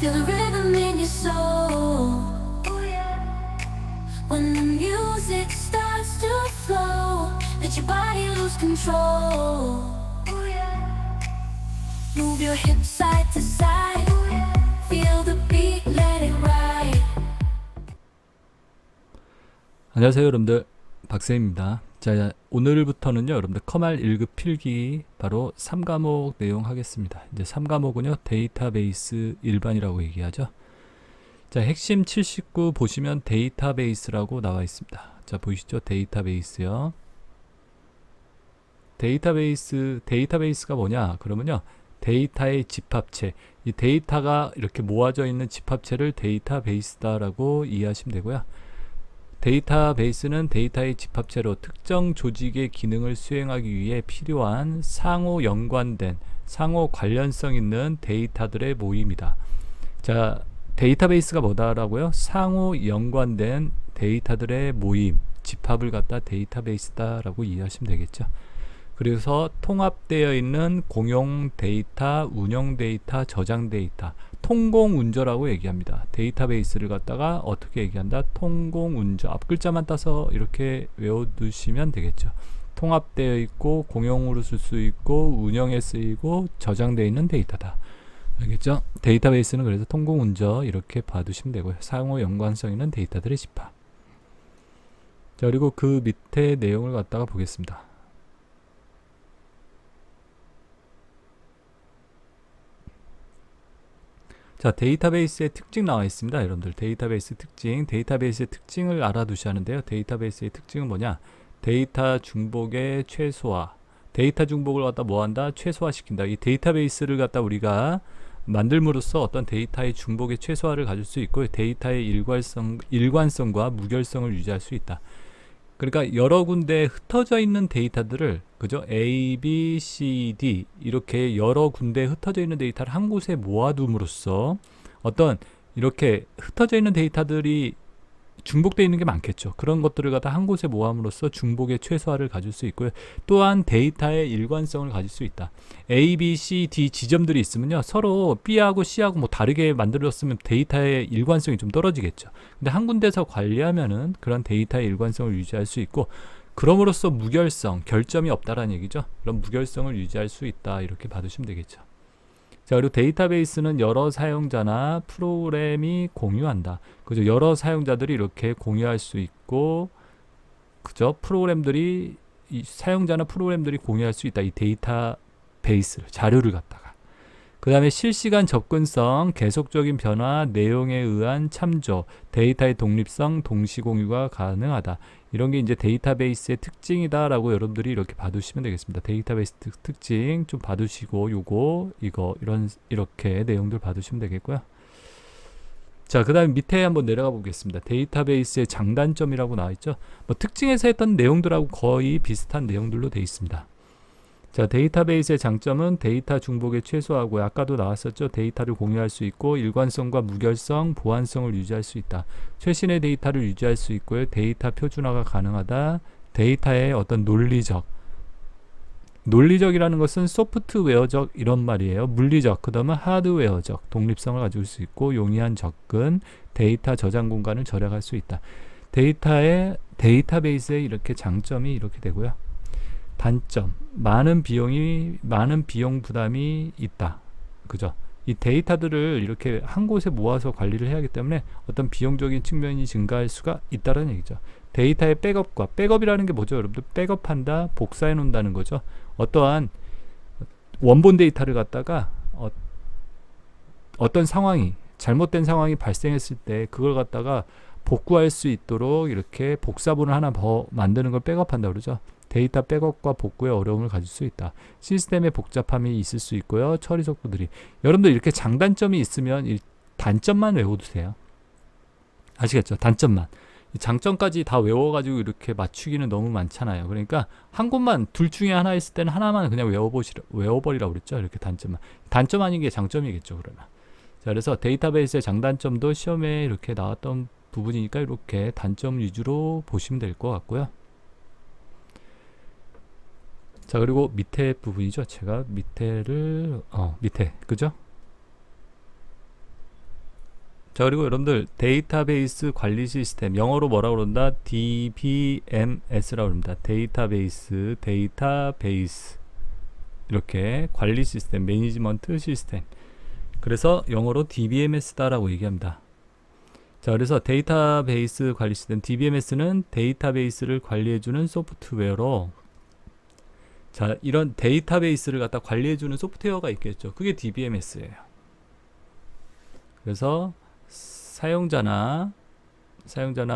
Feel the rhythm in your soul. When the music starts to flow, let your body lose control. Move your hips side to side. Feel the beat, let it ride. 안녕하세요 여러분들, 박쌤입니다. 자, 오늘부터는요 여러분들 커말 1급 필기 바로 3과목 내용 하겠습니다. 이제 3과목은요 데이터베이스 일반이라고 얘기하죠. 자, 핵심 79 보시면 데이터베이스라고 나와 있습니다. 자, 보이시죠? 데이터베이스요. 데이터베이스가 뭐냐? 그러면요 데이터의 집합체, 이 데이터가 이렇게 모아져 있는 집합체를 데이터베이스다라고 이해하시면 되고요. 데이터베이스는 데이터의 집합체로 특정 조직의 기능을 수행하기 위해 필요한 상호 연관된, 상호 관련성 있는 데이터들의 모임이다. 자, 데이터베이스가 뭐다라고요? 상호 연관된 데이터들의 모임, 집합을 갖다 데이터베이스다라고 이해하시면 되겠죠. 그래서 통합되어 있는 공용 데이터, 운영 데이터, 저장 데이터, 통공운저라고 얘기합니다. 데이터베이스를 갖다가 어떻게 얘기한다? 통공운저. 앞 글자만 따서 이렇게 외워두시면 되겠죠. 통합되어 있고 공용으로 쓸 수 있고 운영에 쓰이고 저장되어 있는 데이터다. 알겠죠? 데이터베이스는 그래서 통공운저 이렇게 봐두시면 되고요. 상호 연관성 있는 데이터들의 집합. 자, 그리고 그 밑에 내용을 갖다가 보겠습니다. 자, 데이터베이스의 특징 나와 있습니다. 여러분들 데이터베이스 특징, 데이터베이스의 특징을 알아두셔야 하는데요. 데이터베이스의 특징은 뭐냐? 데이터 중복의 최소화. 데이터 중복을 갖다 뭐한다? 최소화시킨다. 이 데이터베이스를 갖다 우리가 만들므로써 어떤 데이터의 중복의 최소화를 가질 수 있고 데이터의 일관성과 무결성을 유지할 수 있다. 그러니까 여러 군데에 흩어져 있는 데이터들을, 그죠? A, B, C, D 이렇게 여러 군데에 흩어져 있는 데이터를 한 곳에 모아둠으로써 어떤 이렇게 흩어져 있는 데이터들이 중복되어 있는 게 많겠죠. 그런 것들을 갖다 한 곳에 모함으로써 중복의 최소화를 가질 수 있고요. 또한 데이터의 일관성을 가질 수 있다. A, B, C, D 지점들이 있으면요 서로 B하고 C하고 뭐 다르게 만들었으면 데이터의 일관성이 좀 떨어지겠죠. 근데 한 군데서 관리하면은 그런 데이터의 일관성을 유지할 수 있고, 그럼으로써 무결성, 결점이 없다라는 얘기죠. 그런 무결성을 유지할 수 있다, 이렇게 봐두시면 되겠죠. 자, 그리고 데이터베이스는 여러 사용자나 프로그램이 공유한다. 그죠? 여러 사용자들이 이렇게 공유할 수 있고, 그죠? 프로그램들이, 이 사용자나 프로그램들이 공유할 수 있다. 이 데이터베이스를, 자료를 갖다가. 그 다음에 실시간 접근성, 계속적인 변화, 내용에 의한 참조, 데이터의 독립성, 동시 공유가 가능하다. 이런 게 이제 데이터베이스의 특징이다라고 여러분들이 이렇게 봐두시면 되겠습니다. 데이터베이스 특징 좀 봐두시고 이거 이렇게 내용들 봐두시면 되겠고요. 자, 그 다음에 밑에 한번 내려가 보겠습니다. 데이터베이스의 장단점이라고 나와 있죠. 뭐 특징에서 했던 내용들하고 거의 비슷한 내용들로 되어 있습니다. 자, 데이터베이스의 장점은 데이터 중복의 최소화고요. 아까도 나왔었죠. 데이터를 공유할 수 있고 일관성과 무결성, 보안성을 유지할 수 있다. 최신의 데이터를 유지할 수 있고요. 데이터 표준화가 가능하다. 데이터의 어떤 논리적이라는 것은 소프트웨어적 이런 말이에요. 물리적, 그 다음은 하드웨어적 독립성을 가질 수 있고 용이한 접근, 데이터 저장 공간을 절약할 수 있다. 데이터베이스의 이렇게 장점이 이렇게 되고요. 단점, 많은 비용 부담이 있다. 그죠? 이 데이터들을 이렇게 한 곳에 모아서 관리를 해야 하기 때문에 어떤 비용적인 측면이 증가할 수가 있다는 얘기죠. 데이터의 백업이라는 게 뭐죠? 여러분들 백업한다, 복사해 놓는다는 거죠. 어떠한 원본 데이터를 갖다가 어떤 상황이, 잘못된 상황이 발생했을 때 그걸 갖다가 복구할 수 있도록 이렇게 복사본을 하나 더 만드는 걸 백업한다 그러죠. 데이터 백업과 복구에 어려움을 가질 수 있다. 시스템의 복잡함이 있을 수 있고요. 처리 속도들이. 여러분들 이렇게 장단점이 있으면 이 단점만 외워두세요. 아시겠죠? 단점만. 장점까지 다 외워가지고 이렇게 맞추기는 너무 많잖아요. 그러니까 한 곳만, 둘 중에 하나 있을 때는 하나만 그냥 외워버리라고 그랬죠. 이렇게 단점만. 단점 아닌 게 장점이겠죠, 그러면. 자, 그래서 데이터베이스의 장단점도 시험에 이렇게 나왔던 부분이니까 이렇게 단점 위주로 보시면 될 것 같고요. 자, 그리고 밑에 부분이죠. 제가 밑에 그죠? 자, 그리고 여러분들 데이터베이스 관리 시스템, 영어로 뭐라고 그런다? DBMS라고 합니다. 데이터베이스 이렇게 관리 시스템, 매니지먼트 시스템. 그래서 영어로 DBMS다라고 얘기합니다. 자, 그래서 데이터베이스 관리 시스템 DBMS는 데이터베이스를 관리해주는 소프트웨어로, 자, 이런 데이터베이스를 갖다 관리해주는 소프트웨어가 있겠죠. 그게 DBMS예요. 그래서 사용자나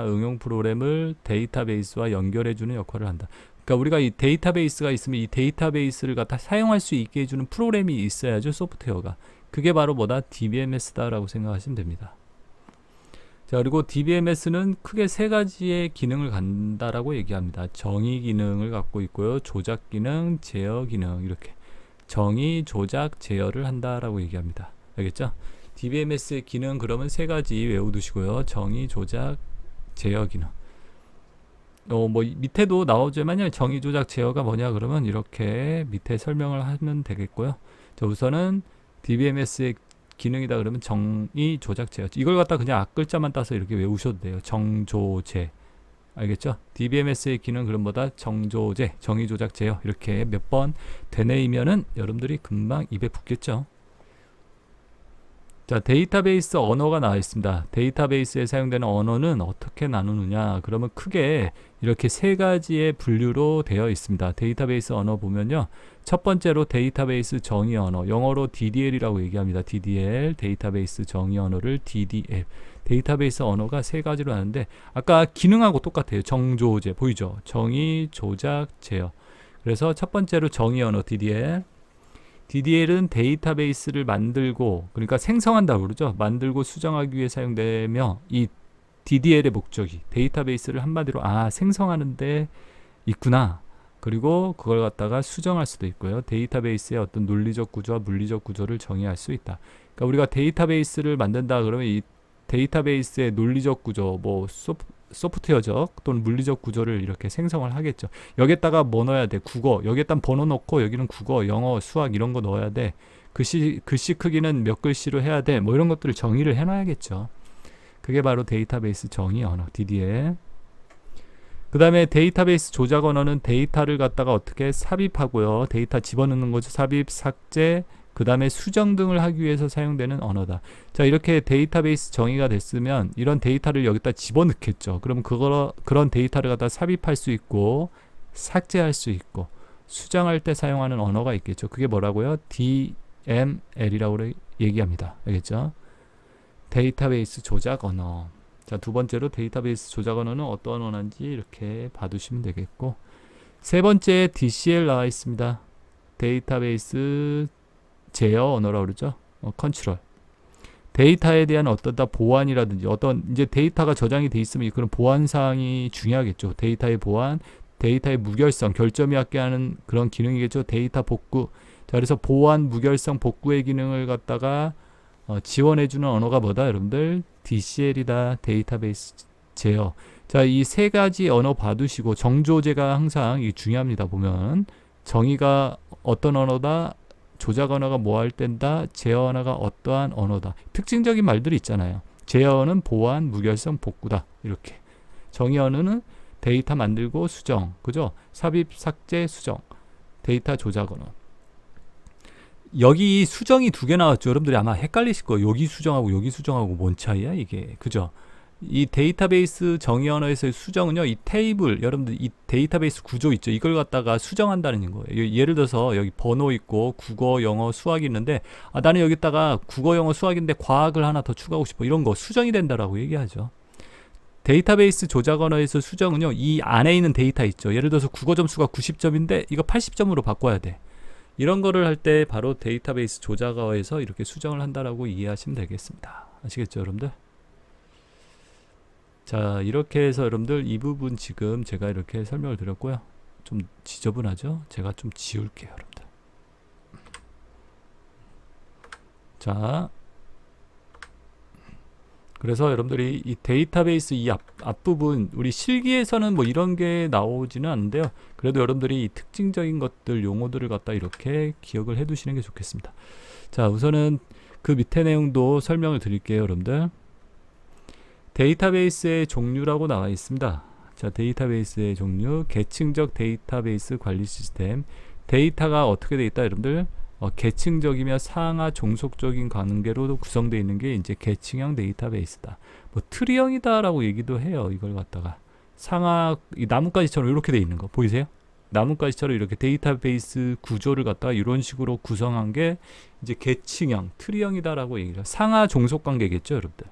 응용 프로그램을 데이터베이스와 연결해주는 역할을 한다. 그러니까 우리가 이 데이터베이스가 있으면 이 데이터베이스를 갖다 사용할 수 있게 해주는 프로그램이 있어야죠. 소프트웨어가. 그게 바로 뭐다? DBMS다라고 생각하시면 됩니다. 자, 그리고 DBMS는 크게 세 가지의 기능을 갖는다라고 얘기합니다. 정의 기능을 갖고 있고요. 조작 기능, 제어 기능, 이렇게 정의, 조작, 제어를 한다라고 얘기합니다. 알겠죠? DBMS의 기능 그러면 세 가지 외워두시고요. 정의, 조작, 제어 기능. 뭐 밑에도 나오지만요. 정의, 조작, 제어가 뭐냐 그러면 이렇게 밑에 설명을 하면 되겠고요. 자, 우선은 DBMS의 기능이다 그러면 정의, 조작, 제어. 이걸 갖다 그냥 앞글자만 따서 이렇게 외우셔도 돼요. 정조제. 알겠죠? DBMS의 기능 그럼 뭐다? 정조제, 정의, 조작, 제어. 이렇게 몇 번 되뇌이면은 여러분들이 금방 입에 붙겠죠. 자, 데이터베이스 언어가 나와 있습니다. 데이터베이스에 사용되는 언어는 어떻게 나누느냐? 그러면 크게 이렇게 세 가지의 분류로 되어 있습니다. 데이터베이스 언어 보면요. 첫 번째로 데이터베이스 정의 언어, 영어로 DDL이라고 얘기합니다. DDL, 데이터베이스 정의 언어를 DDL. 데이터베이스 언어가 세 가지로 하는데 아까 기능하고 똑같아요. 정조제 보이죠? 정의, 조작, 제어. 그래서 첫 번째로 정의 언어 DDL. DDL은 데이터베이스를 만들고, 그러니까 생성한다고 그러죠. 만들고 수정하기 위해 사용되며, 이 DDL의 목적이 데이터베이스를 한마디로 생성하는데 있구나. 그리고 그걸 갖다가 수정할 수도 있고요. 데이터베이스의 어떤 논리적 구조와 물리적 구조를 정의할 수 있다. 그러니까 우리가 데이터베이스를 만든다 그러면 이 데이터베이스의 논리적 구조, 뭐 소프트웨어적 또는 물리적 구조를 이렇게 생성을 하겠죠. 여기에다가 뭐 넣어야 돼? 국어. 여기에다 번호 넣고 여기는 국어, 영어, 수학 이런 거 넣어야 돼. 글씨 크기는 몇 글씨로 해야 돼. 뭐 이런 것들을 정의를 해놔야겠죠. 그게 바로 데이터베이스 정의 언어, DDL. 그 다음에 데이터베이스 조작 언어는 데이터를 갖다가 어떻게 삽입하고요. 데이터 집어넣는 거죠. 삽입, 삭제, 그 다음에 수정 등을 하기 위해서 사용되는 언어다. 자, 이렇게 데이터베이스 정의가 됐으면 이런 데이터를 여기다 집어넣겠죠. 그러면 그런 데이터를 갖다 삽입할 수 있고 삭제할 수 있고 수정할 때 사용하는 언어가 있겠죠. 그게 뭐라고요? DML이라고 얘기합니다. 알겠죠? 데이터베이스 조작 언어. 자, 두 번째로 데이터베이스 조작 언어는 어떠한 언어인지 이렇게 봐두시면 되겠고, 세 번째 DCL 나와 있습니다. 데이터베이스 제어 언어라고 그러죠. 컨트롤. 데이터에 대한 어떤 보안이라든지 어떤 이제 데이터가 저장이 돼 있으면 그런 보안 사항이 중요하겠죠. 데이터의 보안, 데이터의 무결성, 결점이 없게 하는 그런 기능이겠죠. 데이터 복구. 자, 그래서 보안, 무결성, 복구의 기능을 갖다가 지원해주는 언어가 뭐다, 여러분들? DCL이다. 데이터베이스 제어. 자, 이 세 가지 언어 봐두시고 정조제가 항상 중요합니다. 보면 정의가 어떤 언어다, 조작 언어가 뭐 할 땐다, 제어 언어가 어떠한 언어다. 특징적인 말들이 있잖아요. 제어는 보안, 무결성, 복구다. 이렇게. 정의 언어는 데이터 만들고 수정, 그죠? 삽입, 삭제, 수정. 데이터 조작 언어. 여기 수정이 두 개 나왔죠. 여러분들이 아마 헷갈리실 거예요. 여기 수정하고 뭔 차이야 이게, 그죠? 이 데이터베이스 정의 언어에서의 수정은요, 이 테이블, 여러분들 이 데이터베이스 구조 있죠. 이걸 갖다가 수정한다는 거예요. 예를 들어서 여기 번호 있고 국어, 영어, 수학이 있는데 나는 여기다가 국어, 영어, 수학인데 과학을 하나 더 추가하고 싶어. 이런 거 수정이 된다라고 얘기하죠. 데이터베이스 조작 언어에서 수정은요, 이 안에 있는 데이터 있죠. 예를 들어서 국어 점수가 90점인데 이거 80점으로 바꿔야 돼. 이런 거를 할 때 바로 데이터베이스 조작어에서 이렇게 수정을 한다라고 이해하시면 되겠습니다. 아시겠죠, 여러분들? 자, 이렇게 해서 여러분들 이 부분 지금 제가 이렇게 설명을 드렸고요. 좀 지저분하죠? 제가 좀 지울게요, 여러분들. 자, 그래서 여러분들이 이 데이터베이스 이 앞부분 우리 실기에서는 뭐 이런 게 나오지는 않는데요. 그래도 여러분들이 이 특징적인 것들, 용어들을 갖다 이렇게 기억을 해 두시는 게 좋겠습니다. 자, 우선은 그 밑에 내용도 설명을 드릴게요, 여러분들. 데이터베이스의 종류라고 나와 있습니다. 자, 데이터베이스의 종류, 계층적 데이터베이스 관리 시스템. 데이터가 어떻게 돼 있다, 여러분들? 계층적이며 상하 종속적인 관계로 구성되어 있는 게 이제 계층형 데이터베이스다. 뭐 트리형이다라고 얘기도 해요. 이걸 갖다가 상하 이 나뭇가지처럼 이렇게 돼 있는 거 보이세요? 나뭇가지처럼 이렇게 데이터베이스 구조를 갖다가 이런 식으로 구성한 게 이제 계층형, 트리형이다라고 얘기해요. 상하 종속 관계겠죠, 여러분들.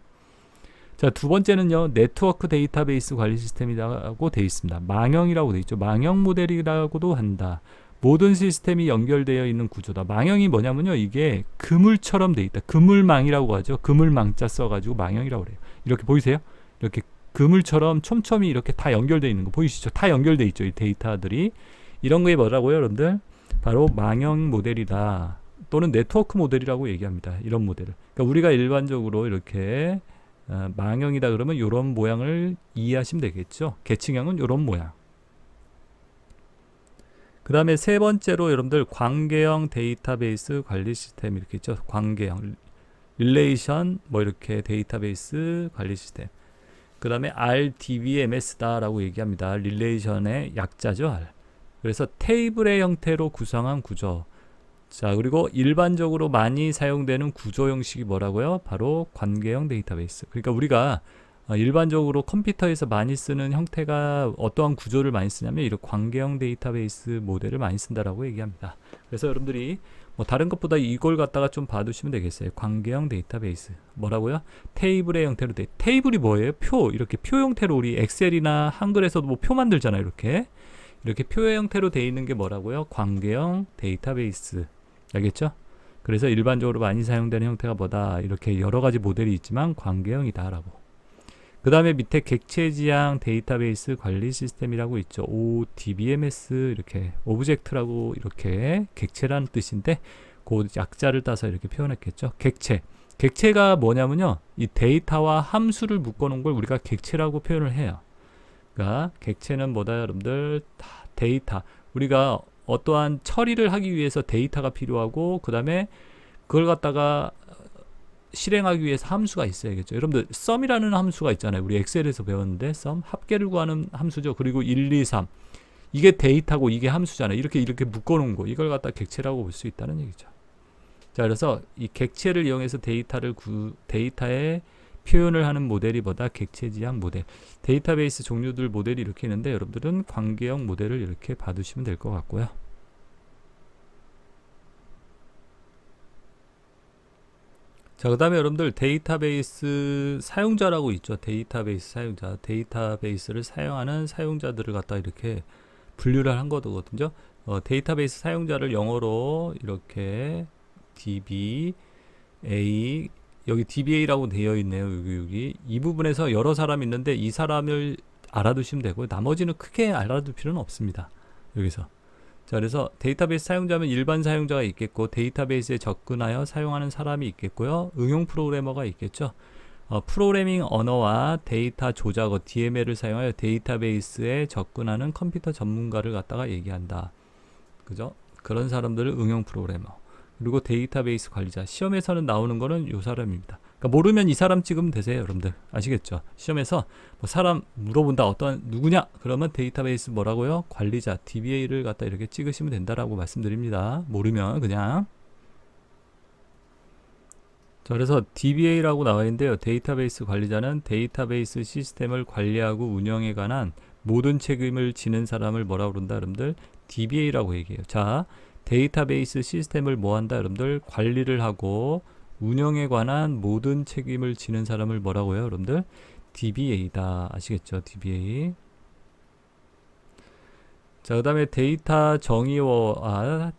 자, 두 번째는요, 네트워크 데이터베이스 관리 시스템이라고 되어 있습니다. 망형이라고 되어 있죠. 망형 모델이라고도 한다. 모든 시스템이 연결되어 있는 구조다. 망형이 뭐냐면요, 이게 그물처럼 되어 있다. 그물망이라고 하죠. 그물망자 써가지고 망형이라고 그래요. 이렇게 보이세요? 이렇게 그물처럼 촘촘히 이렇게 다 연결되어 있는 거 보이시죠? 다 연결되어 있죠, 이 데이터들이. 이런 게 뭐라고요, 여러분들? 바로 망형 모델이다. 또는 네트워크 모델이라고 얘기합니다. 이런 모델을. 그러니까 우리가 일반적으로 이렇게 망형이다 그러면 이런 모양을 이해하시면 되겠죠. 계층형은 이런 모양. 그 다음에 세 번째로 여러분들 관계형 데이터베이스 관리 시스템 이렇게 있죠. 관계형, 릴레이션 뭐 이렇게 데이터베이스 관리 시스템. 그 다음에 RDBMS다 라고 얘기합니다. 릴레이션의 약자죠, R. 그래서 테이블의 형태로 구성한 구조. 자, 그리고 일반적으로 많이 사용되는 구조 형식이 뭐라고요? 바로 관계형 데이터베이스. 그러니까 우리가 일반적으로 컴퓨터에서 많이 쓰는 형태가 어떠한 구조를 많이 쓰냐면 이런 관계형 데이터베이스 모델을 많이 쓴다라고 얘기합니다. 그래서 여러분들이 뭐 다른 것보다 이걸 갖다가 좀 봐두시면 되겠어요. 관계형 데이터베이스 뭐라고요? 테이블의 형태로 돼. 테이블이 뭐예요? 표. 이렇게 표 형태로 우리 엑셀이나 한글에서도 뭐 표 만들잖아요. 이렇게 표의 형태로 돼 있는 게 뭐라고요? 관계형 데이터베이스. 알겠죠? 그래서 일반적으로 많이 사용되는 형태가 뭐다? 이렇게 여러 가지 모델이 있지만 관계형이다라고. 그 다음에 밑에 객체지향 데이터베이스 관리 시스템이라고 있죠. ODBMS 이렇게 오브젝트라고 이렇게 객체라는 뜻인데 그 약자를 따서 이렇게 표현했겠죠. 객체가 뭐냐면요, 이 데이터와 함수를 묶어놓은 걸 우리가 객체라고 표현을 해요. 그러니까 객체는 뭐다, 여러분들? 데이터. 우리가 어떠한 처리를 하기 위해서 데이터가 필요하고 그 다음에 그걸 갖다가 실행하기 위해서 함수가 있어야겠죠. 여러분들 sum이라는 함수가 있잖아요. 우리 엑셀에서 배웠는데 sum 합계를 구하는 함수죠. 그리고 1, 2, 3 이게 데이터고 이게 함수잖아요. 이렇게 묶어놓은 거 이걸 갖다 객체라고 볼 수 있다는 얘기죠. 자, 그래서 이 객체를 이용해서 데이터에 표현을 하는 모델이 뭐다? 객체지향 모델. 데이터베이스 종류들 모델이 이렇게 있는데 여러분들은 관계형 모델을 이렇게 봐두시면 될 것 같고요. 자, 그 다음에 여러분들 데이터베이스 사용자라고 있죠. 데이터베이스 사용자. 데이터베이스를 사용하는 사용자들을 갖다 이렇게 분류를 한 거거든요. 데이터베이스 사용자를 영어로 이렇게 DBA, 여기 DBA라고 되어 있네요. 여기 이 부분에서 여러 사람이 있는데 이 사람을 알아두시면 되고 나머지는 크게 알아둘 필요는 없습니다. 여기서. 자, 그래서 데이터베이스 사용자면 일반 사용자가 있겠고 데이터베이스에 접근하여 사용하는 사람이 있겠고요. 응용 프로그래머가 있겠죠. 프로그래밍 언어와 데이터 조작어 DML을 사용하여 데이터베이스에 접근하는 컴퓨터 전문가를 갖다가 얘기한다. 그죠? 그런 사람들을 응용 프로그래머. 그리고 데이터베이스 관리자. 시험에서는 나오는 거는 요 사람입니다. 그러니까 모르면 이 사람 찍으면 되세요, 여러분들. 아시겠죠? 시험에서 뭐 사람 물어본다. 어떤 누구냐? 그러면 데이터베이스 뭐라고요? 관리자, DBA를 갖다 이렇게 찍으시면 된다라고 말씀드립니다. 모르면 그냥. 자, 그래서 DBA라고 나와 있는데요. 데이터베이스 관리자는 데이터베이스 시스템을 관리하고 운영에 관한 모든 책임을 지는 사람을 뭐라고 그런다, 여러분들? DBA라고 얘기해요. 자, 데이터베이스 시스템을 뭐한다, 여러분들? 관리를 하고 운영에 관한 모든 책임을 지는 사람을 뭐라고요, 여러분들? DBA다. 아시겠죠? DBA. 자, 그 다음에 데이터 정의어,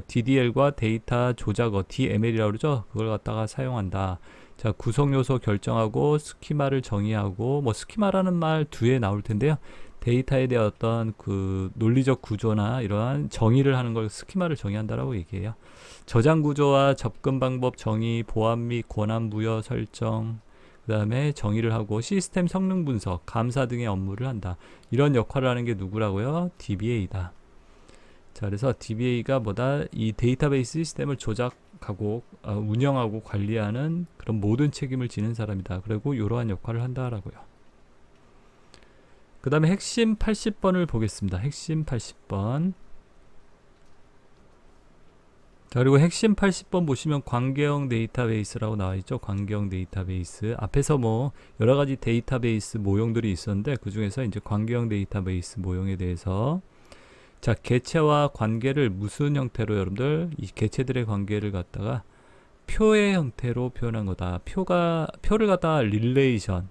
DDL과 데이터 조작어, DML이라고 그러죠? 그걸 갖다가 사용한다. 자, 구성요소 결정하고 스키마를 정의하고, 뭐 스키마라는 말 뒤에 나올 텐데요. 데이터에 대한 어떤 그 논리적 구조나 이러한 정의를 하는 걸 스키마를 정의한다라고 얘기해요. 저장 구조와 접근 방법 정의, 보안 및 권한 부여 설정, 그 다음에 정의를 하고 시스템 성능 분석, 감사 등의 업무를 한다. 이런 역할을 하는 게 누구라고요? DBA다. 자, 그래서 DBA가 뭐다? 이 데이터베이스 시스템을 조작하고 운영하고 관리하는 그런 모든 책임을 지는 사람이다. 그리고 이러한 역할을 한다라고요. 그 다음에 핵심 80번을 보겠습니다. 핵심 80번. 자, 그리고 핵심 80번 보시면 관계형 데이터베이스라고 나와 있죠. 관계형 데이터베이스. 앞에서 뭐 여러 가지 데이터베이스 모형들이 있었는데 그 중에서 이제 관계형 데이터베이스 모형에 대해서 자, 개체와 관계를 무슨 형태로 여러분들 이 개체들의 관계를 갖다가 표의 형태로 표현한 거다. 표를 갖다가 릴레이션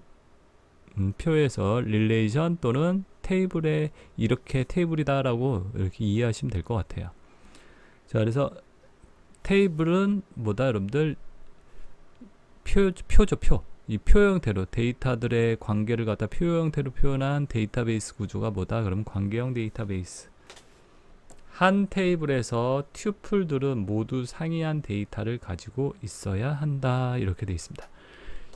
표에서 릴레이션 또는 테이블에 이렇게 테이블이다라고 이렇게 이해하시면 될 것 같아요. 자, 그래서 테이블은 뭐다 여러분들 표죠. 표. 이 표 형태로 데이터들의 관계를 갖다 표 형태로 표현한 데이터베이스 구조가 뭐다? 그럼 관계형 데이터베이스. 한 테이블에서 튜플들은 모두 상이한 데이터를 가지고 있어야 한다. 이렇게 되어 있습니다.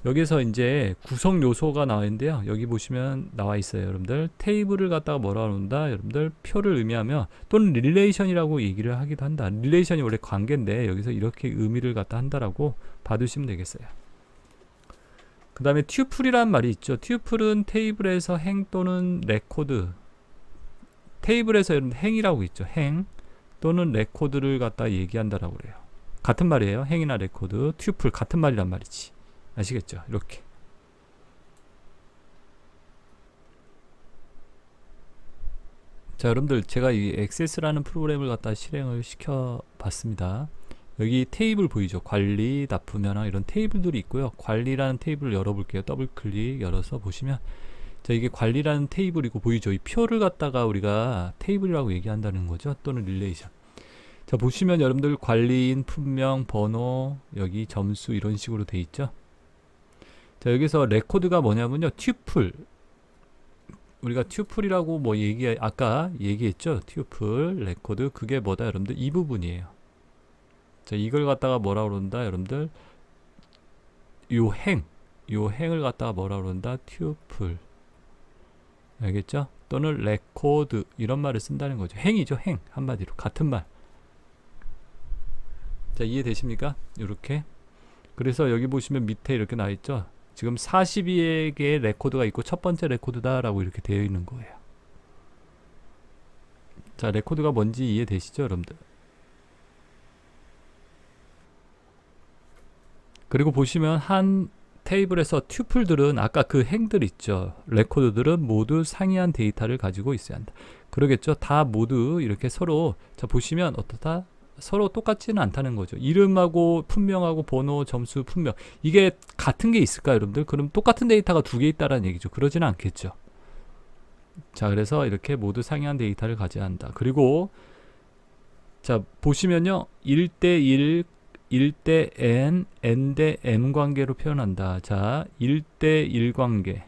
여기서 이제 구성 요소가 나와 있는데요. 여기 보시면 나와 있어요. 여러분들 테이블을 갖다가 뭐라고 한다? 여러분들 표를 의미하며 또는 릴레이션이라고 얘기를 하기도 한다. 릴레이션이 원래 관계인데 여기서 이렇게 의미를 갖다 한다라고 봐두시면 되겠어요. 그 다음에 튜플이란 말이 있죠. 튜플은 테이블에서 행 또는 레코드, 테이블에서 여러분 행이라고 있죠. 행 또는 레코드를 갖다 얘기한다라고 그래요. 같은 말이에요. 행이나 레코드, 튜플 같은 말이란 말이지. 아시겠죠? 이렇게. 자, 여러분들 제가 이 액세스라는 프로그램을 갖다 실행을 시켜 봤습니다. 여기 테이블 보이죠? 관리, 납품 현황 이런 테이블들이 있고요. 관리라는 테이블을 열어볼게요. 더블 클릭 열어서 보시면 자, 이게 관리라는 테이블이고 보이죠? 이 표를 갖다가 우리가 테이블이라고 얘기한다는 거죠. 또는 릴레이션. 자, 보시면 여러분들 관리인, 품명, 번호, 여기 점수 이런 식으로 돼 있죠. 자, 여기서 레코드가 뭐냐면요. 튜플. 우리가 튜플이라고 뭐 아까 얘기했죠. 튜플, 레코드. 그게 뭐다, 여러분들? 이 부분이에요. 자, 이걸 갖다가 뭐라 그런다, 여러분들? 요 행을 갖다가 뭐라 그런다? 튜플. 알겠죠? 또는 레코드. 이런 말을 쓴다는 거죠. 행이죠, 행. 한마디로. 같은 말. 자, 이해되십니까? 이렇게. 그래서 여기 보시면 밑에 이렇게 나와 있죠. 지금 42개의 레코드가 있고 첫 번째 레코드다라고 이렇게 되어 있는 거예요. 자, 레코드가 뭔지 이해되시죠, 여러분들? 그리고 보시면 한 테이블에서 튜플들은 아까 그 행들 있죠. 레코드들은 모두 상이한 데이터를 가지고 있어야 한다. 그러겠죠? 다 모두 이렇게 서로 자, 보시면 어떻다? 서로 똑같지는 않다는 거죠. 이름하고 품명하고 번호, 점수, 품명 이게 같은 게 있을까요, 여러분들? 그럼 똑같은 데이터가 두 개 있다라는 얘기죠. 그러지는 않겠죠. 자, 그래서 이렇게 모두 상이한 데이터를 가져야 한다. 그리고 자, 보시면요. 1대1, 1대 n, n대 m 관계로 표현한다. 자, 1대1 관계.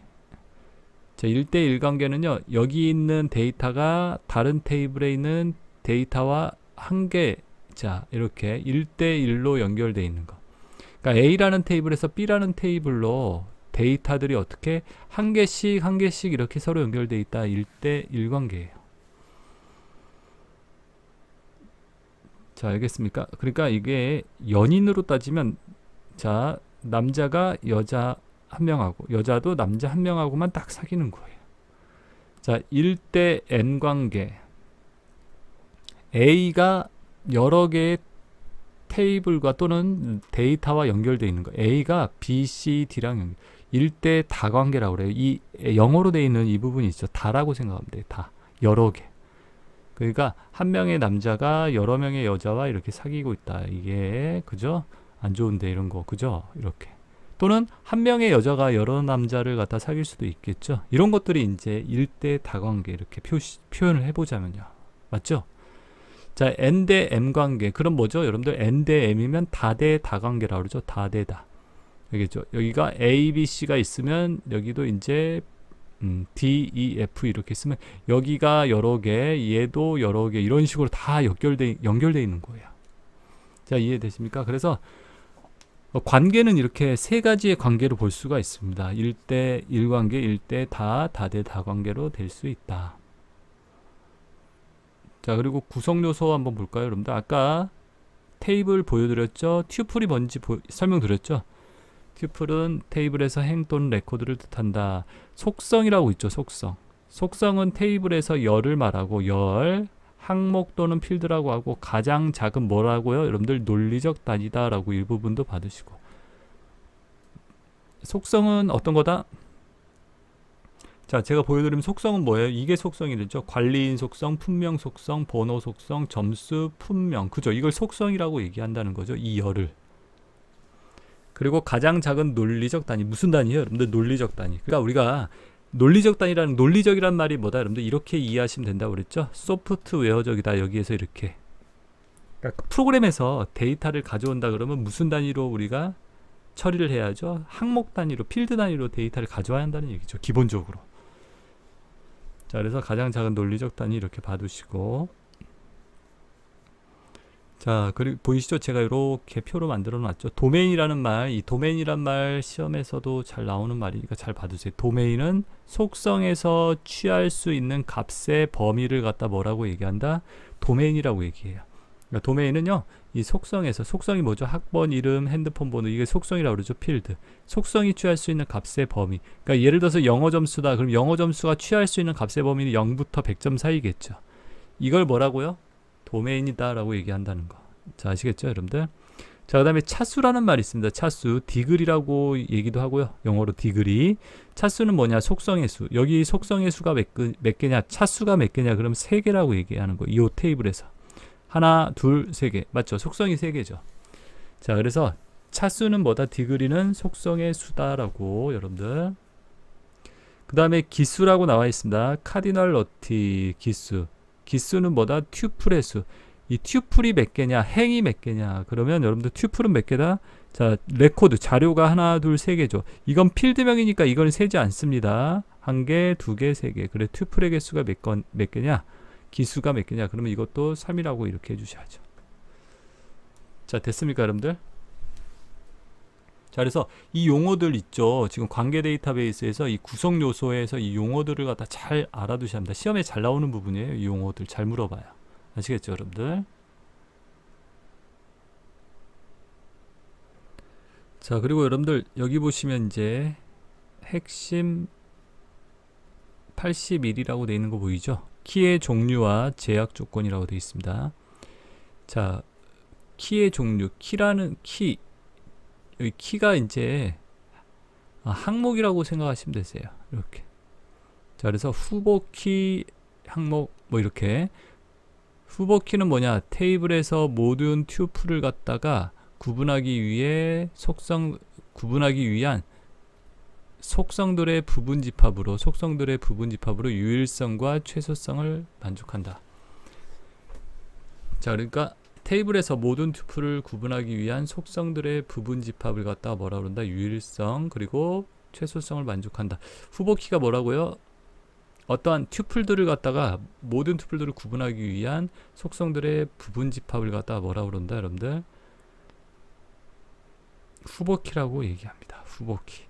자, 1대1 관계는요. 여기 있는 데이터가 다른 테이블에 있는 데이터와 한 개, 자, 이렇게 1대1로 연결되어 있는 거. 그러니까 A라는 테이블에서 B라는 테이블로 데이터들이 어떻게 한 개씩 이렇게 서로 연결되어 있다. 1대1 관계예요. 자, 알겠습니까? 그러니까 이게 연인으로 따지면 자, 남자가 여자 한 명하고 여자도 남자 한 명하고만 딱 사귀는 거예요. 자, 1대 N 관계. A가 여러 개의 테이블과 또는 데이터와 연결되어 있는 거. A가 B, C, D랑 연결. 1대 다관계라고 그래요. 이 영어로 되어 있는 이 부분이 있죠. 다라고 생각하면 돼요. 다. 여러 개. 그러니까 한 명의 남자가 여러 명의 여자와 이렇게 사귀고 있다. 이게 그죠? 안 좋은데 이런 거. 그죠? 이렇게. 또는 한 명의 여자가 여러 남자를 갖다 사귈 수도 있겠죠. 이런 것들이 이제 1대 다관계 이렇게 표현을 해보자면요. 맞죠? 자, N 대 M 관계. 그럼 뭐죠? 여러분들 N 대 M이면 다대 다관계라고 그러죠. 다대다. 알겠죠? 여기가 A, B, C가 있으면 여기도 이제 D, E, F 이렇게 있으면 여기가 여러 개, 얘도 여러 개 이런 식으로 다 연결돼 있는 거예요. 자, 이해되십니까? 그래서 관계는 이렇게 세 가지의 관계로 볼 수가 있습니다. 1대 1 관계, 1대 다대 다관계로 될 수 있다. 자, 그리고 구성 요소 한번 볼까요, 여러분들? 아까 테이블 보여드렸죠? 튜플이 뭔지 설명드렸죠? 튜플은 테이블에서 행 또는 레코드를 뜻한다. 속성이라고 있죠, 속성. 속성은 테이블에서 열을 말하고, 열, 항목 또는 필드라고 하고, 가장 작은 뭐라고요? 여러분들 논리적 단위다 라고 일부분도 받으시고. 속성은 어떤 거다? 자, 제가 보여드린 속성은 뭐예요? 이게 속성이죠. 관리인 속성, 품명 속성, 번호 속성, 점수, 품명. 그죠? 이걸 속성이라고 얘기한다는 거죠. 이 열을. 그리고 가장 작은 논리적 단위. 무슨 단위예요? 여러분들 논리적 단위. 그러니까 우리가 논리적 단위라는, 논리적이란 말이 뭐다? 여러분들 이렇게 이해하시면 된다고 그랬죠? 소프트웨어적이다. 여기에서 이렇게. 그러니까 프로그램에서 데이터를 가져온다 그러면 무슨 단위로 우리가 처리를 해야죠? 항목 단위로, 필드 단위로 데이터를 가져와야 한다는 얘기죠. 기본적으로. 자, 그래서 가장 작은 논리적 단위 이렇게 봐두시고. 자, 그리고 보이시죠? 제가 이렇게 표로 만들어 놨죠. 도메인이라는 말, 이 도메인이란 말 시험에서도 잘 나오는 말이니까 잘 봐두세요. 도메인은 속성에서 취할 수 있는 값의 범위를 갖다 뭐라고 얘기한다? 도메인이라고 얘기해요. 그러니까 도메인은요, 이 속성에서, 속성이 뭐죠? 학번, 이름, 핸드폰 번호, 이게 속성이라고 그러죠. 필드. 속성이 취할 수 있는 값의 범위. 그러니까 예를 들어서 영어 점수다. 그럼 영어 점수가 취할 수 있는 값의 범위는 0부터 100점 사이겠죠. 이걸 뭐라고요? 도메인이다 라고 얘기한다는 거. 자, 아시겠죠, 여러분들? 자, 그 다음에 차수라는 말이 있습니다. 차수, 디그리라고 얘기도 하고요. 영어로 디그리. 차수는 뭐냐? 속성의 수. 여기 속성의 수가 몇 개냐? 차수가 몇 개냐? 그럼 3개라고 얘기하는 거. 이 테이블에서. 하나, 둘, 3개. 맞죠? 속성이 3개죠. 자, 그래서 차수는 뭐다? 디그리는 속성의 수다라고, 여러분들. 그 다음에 기수라고 나와 있습니다. 카디널 러티 기수. 기수는 뭐다? 튜플의 수. 이 튜플이 몇 개냐? 행이 몇 개냐? 그러면 여러분들 튜플은 몇 개다? 자, 레코드, 자료가 하나, 둘, 3개죠. 이건 필드명이니까 이건 세지 않습니다. 1개, 2개, 3개. 그래, 튜플의 개수가 몇 개냐? 기수가 몇 개냐? 그러면 이것도 3이라고 이렇게 해주셔야죠. 자, 됐습니까, 여러분들? 자, 그래서 이 용어들 있죠. 지금 관계 데이터베이스에서 이 구성 요소에서 이 용어들을 갖다 잘 알아두셔야 합니다. 시험에 잘 나오는 부분이에요. 이 용어들 잘 물어봐요. 아시겠죠, 여러분들? 자, 그리고 여러분들 여기 보시면 이제 핵심 81이라고 되어 있는 거 보이죠? 키의 종류와 제약 조건이라고 되어 있습니다. 자, 키의 종류, 키라는 키, 여기 키가 이제 항목이라고 생각하시면 되세요. 이렇게. 자, 그래서 후보 키, 항목 뭐 이렇게. 후보 키는 뭐냐? 테이블에서 모든 튜플을 갖다가 구분하기 위한 속성들의 부분 집합으로 유일성과 최소성을 만족한다. 자, 그러니까 테이블에서 모든 튜플을 구분하기 위한 속성들의 부분 집합을 갖다가 뭐라 그런다? 유일성 그리고 최소성을 만족한다. 후보 키가 뭐라고요? 어떠한 튜플들을 갖다가 모든 튜플들을 구분하기 위한 속성들의 부분 집합을 갖다가 뭐라 그런다, 여러분들? 후보 키라고 얘기합니다. 후보 키.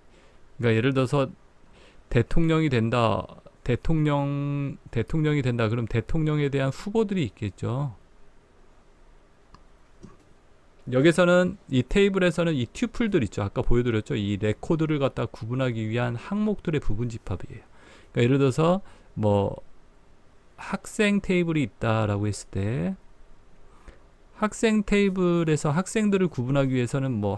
그러니까 예를 들어서 대통령이 된다. 대통령이 된다. 그럼 대통령에 대한 후보들이 있겠죠. 여기서는 이 테이블에서는 이 튜플들 있죠. 아까 보여드렸죠. 이 레코드를 갖다 구분하기 위한 항목들의 부분 집합이에요. 그러니까 예를 들어서 뭐 학생 테이블이 있다라고 했을 때 학생 테이블에서 학생들을 구분하기 위해서는 뭐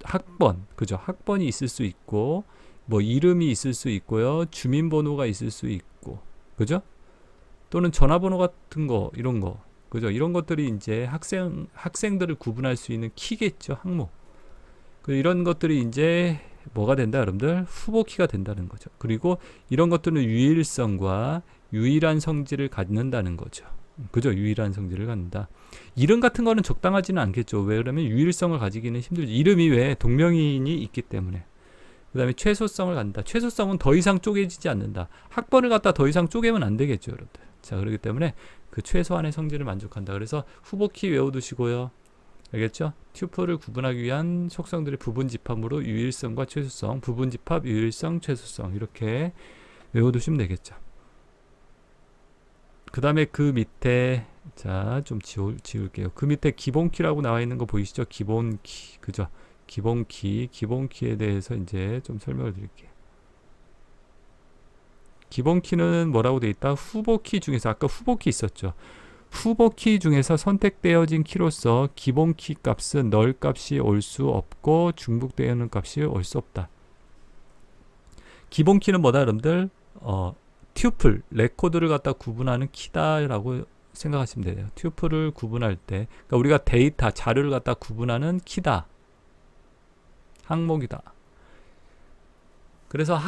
학번, 그죠? 학번이 있을 수 있고 뭐 이름이 있을 수 있고요. 주민번호가 있을 수 있고, 그죠? 또는 전화번호 같은 거, 이런 거, 그죠? 이런 것들이 이제 학생들을 구분할 수 있는 키겠죠, 항목. 이런 것들이 이제 뭐가 된다, 여러분들? 후보 키가 된다는 거죠. 그리고 이런 것들은 유일성과 유일한 성질을 갖는다는 거죠. 그죠? 유일한 성질을 갖는다. 이름 같은 거는 적당하지는 않겠죠. 왜 그러면 유일성을 가지기는 힘들죠. 이름이 왜 동명이인이 있기 때문에. 그 다음에 최소성을 갖는다. 최소성은 더 이상 쪼개지지 않는다. 학번을 갖다 더 이상 쪼개면 안 되겠죠, 여러분들. 자, 그렇기 때문에 그 최소한의 성질을 만족한다. 그래서 후보 키 외워두시고요. 알겠죠? 튜플을 구분하기 위한 속성들의 부분 집합으로 유일성과 최소성, 부분 집합, 유일성, 최소성 이렇게 외워두시면 되겠죠. 그 다음에 그 밑에 자 좀 지울게요. 그 밑에 기본키라고 나와 있는 거 보이시죠? 기본키 그죠? 기본키에 대해서 이제 좀 설명을 드릴게요. 기본키는 뭐라고 돼 있다? 후보키 중에서 아까 후보키 있었죠. 후보키 중에서 선택되어진 키로서 기본키 값은 널 값이 올 수 없고 중복되는 값이 올 수 없다. 기본키는 뭐다 여러분들? 튜플, 레코드를 갖다 구분하는 키다라고 생각하시면 돼요. 튜플을 구분할 때 그러니까 우리가 데이터, 자료를 갖다 구분하는 키다. 항목이다. 그래서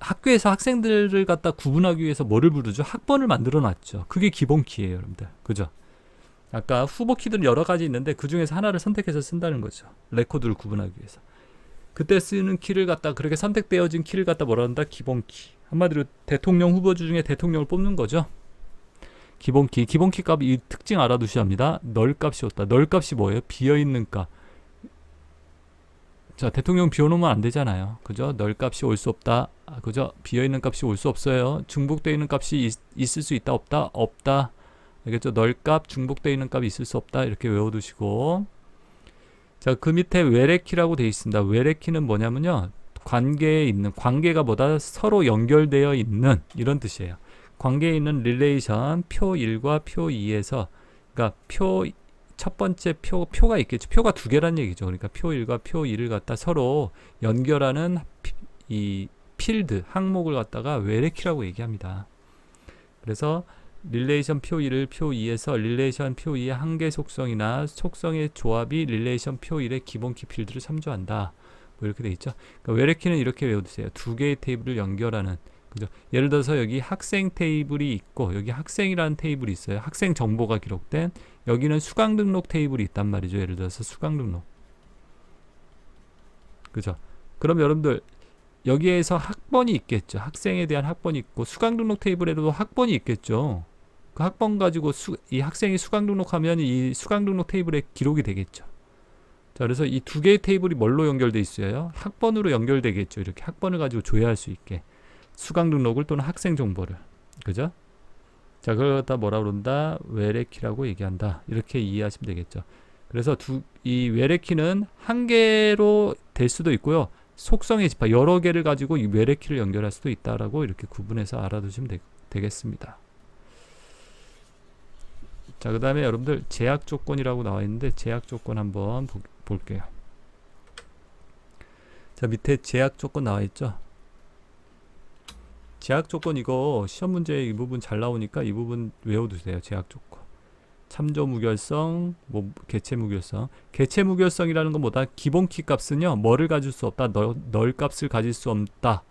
학교에서 학생들을 갖다 구분하기 위해서 뭐를 부르죠? 학번을 만들어 놨죠. 그게 기본 키예요, 여러분들. 그죠? 아까 후보 키들은 여러 가지 있는데 그 중에서 하나를 선택해서 쓴다는 거죠. 레코드를 구분하기 위해서. 그때 쓰는 키를 갖다 그렇게 선택되어진 키를 갖다 뭐라 한다? 기본 키. 한마디로 대통령 후보주 중에 대통령을 뽑는 거죠. 기본 키 값 이 특징 알아두셔야 합니다. 널 값이 없다. 널 값이 뭐예요? 비어 있는 값. 자, 대통령 비워놓으면 안 되잖아요. 그죠? 널 값이 올 수 없다. 그죠? 비어있는 값이 올 수 없어요. 중복되어 있는 값이 있을 수 있다. 없다. 없다. 알겠죠? 널 값, 중복되어 있는 값이 있을 수 없다. 이렇게 외워두시고. 자, 그 밑에 외래키라고 되어 있습니다. 외래키는 뭐냐면요. 관계가 뭐다? 서로 연결되어 있는 이런 뜻이에요. 관계에 있는 릴레이션 표 1과 표 2에서 그러니까 첫 번째 표가 있겠죠. 표가 두 개란 얘기죠. 그러니까 표 1과 표 2를 갖다 서로 연결하는 이 필드, 항목을 갖다가 외래키라고 얘기합니다. 그래서 릴레이션 표 1을 표 2에서 릴레이션 표 2의 한계 속성이나 속성의 조합이 릴레이션 표 1의 기본키 필드를 참조한다. 뭐 이렇게 돼 있죠. 그러니까 외래키는 이렇게 외워두세요. 두 개의 테이블을 연결하는 그죠? 예를 들어서 여기 학생 테이블이 있고 여기 학생이라는 테이블이 있어요. 학생 정보가 기록된 여기는 수강 등록 테이블이 있단 말이죠. 예를 들어서 수강 등록. 그죠? 그럼 여러분들 여기에서 학번이 있겠죠. 학생에 대한 학번이 있고 수강 등록 테이블에도 학번이 있겠죠. 그 학번 가지고 이 학생이 수강 등록하면 이 수강 등록 테이블에 기록이 되겠죠. 자, 그래서 이 두 개의 테이블이 뭘로 연결돼 있어요? 학번으로 연결되겠죠. 이렇게 학번을 가지고 조회할 수 있게. 수강 등록을 또는 학생 정보를. 그죠? 자, 그걸 갖다 뭐라 그런다? 외래키라고 얘기한다. 이렇게 이해하시면 되겠죠. 그래서 이 외래키는 한 개로 될 수도 있고요. 속성의 집합 여러 개를 가지고 이 외래키를 연결할 수도 있다라고 이렇게 구분해서 알아두시면 되겠습니다. 자, 그 다음에 여러분들 제약 조건이라고 나와 있는데 제약 조건 한번 볼게요. 자, 밑에 제약 조건 나와 있죠. 제약 조건 이거 시험 문제 이 부분 잘 나오니까 이 부분 외워두세요. 제약 조건. 참조 무결성, 개체 무결성. 개체 무결성이라는 건 뭐다? 기본 키 값은요. 뭐를 가질 수 없다? 널 값을 가질 수 없다.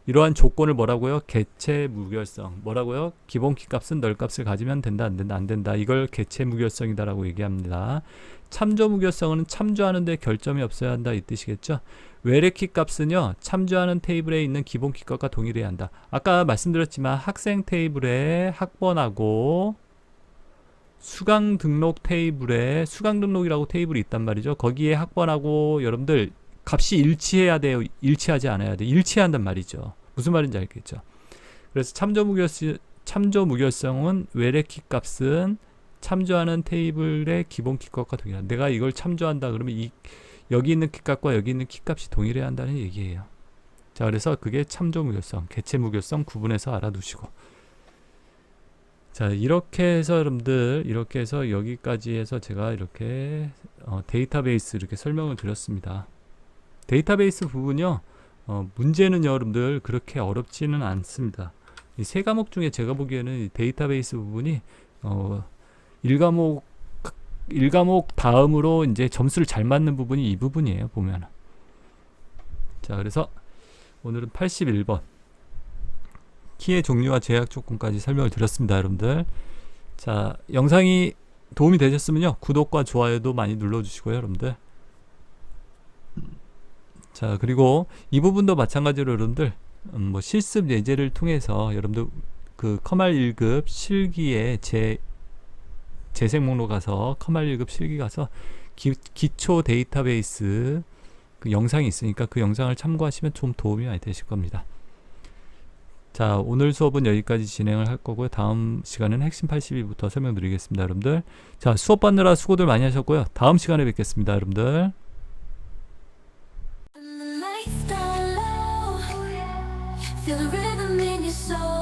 이러한 조건을 뭐라고요? 개체 무결성. 뭐라고요? 기본 키 값은 널 값을 가지면 된다, 안 된다, 안 된다. 이걸 개체 무결성이다라고 얘기합니다. 참조 무결성은 참조하는데 결점이 없어야 한다 이 뜻이겠죠? 외래키 값은요. 참조하는 테이블에 있는 기본 키 값과 동일해야 한다. 아까 말씀드렸지만 학생 테이블에 학번하고 수강 등록 테이블에 수강 등록이라고 테이블이 있단 말이죠. 거기에 학번하고 여러분들 값이 일치해야 돼요. 일치하지 않아야 돼. 일치해야 한단 말이죠. 무슨 말인지 알겠죠? 그래서 참조 무결성은 외래키 값은 참조하는 테이블의 기본 키 값과 동일하다. 내가 이걸 참조한다 그러면 여기 있는 키 값과 여기 있는 키 값이 동일해야 한다는 얘기예요. 자, 그래서 그게 참조 무결성, 개체 무결성 구분해서 알아두시고. 자, 이렇게 해서 여러분들 이렇게 해서 여기까지 해서 제가 이렇게 데이터베이스 이렇게 설명을 드렸습니다. 데이터베이스 부분이요. 문제는 여러분들 그렇게 어렵지는 않습니다. 이 세 과목 중에 제가 보기에는 이 데이터베이스 부분이 1과목 다음으로 이제 점수를 잘 맞는 부분이 이 부분이에요. 보면. 자, 그래서 오늘은 81번 키의 종류와 제약 조건까지 설명을 드렸습니다, 여러분들. 자, 영상이 도움이 되셨으면요, 구독과 좋아요도 많이 눌러주시고요, 여러분들. 자, 그리고 이 부분도 마찬가지로 여러분들 실습 예제를 통해서 여러분들 그 커말 1급 실기에 재생 목록 가서 커말 1급 실기 가서 기초 데이터베이스 그 영상이 있으니까 그 영상을 참고하시면 좀 도움이 많이 되실 겁니다. 자, 오늘 수업은 여기까지 진행을 할 거고요. 다음 시간은 핵심 82부터 설명드리겠습니다, 여러분들. 자, 수업 받느라 수고들 많이 하셨고요. 다음 시간에 뵙겠습니다, 여러분들. And the lights down low. Feel the rhythm in your soul.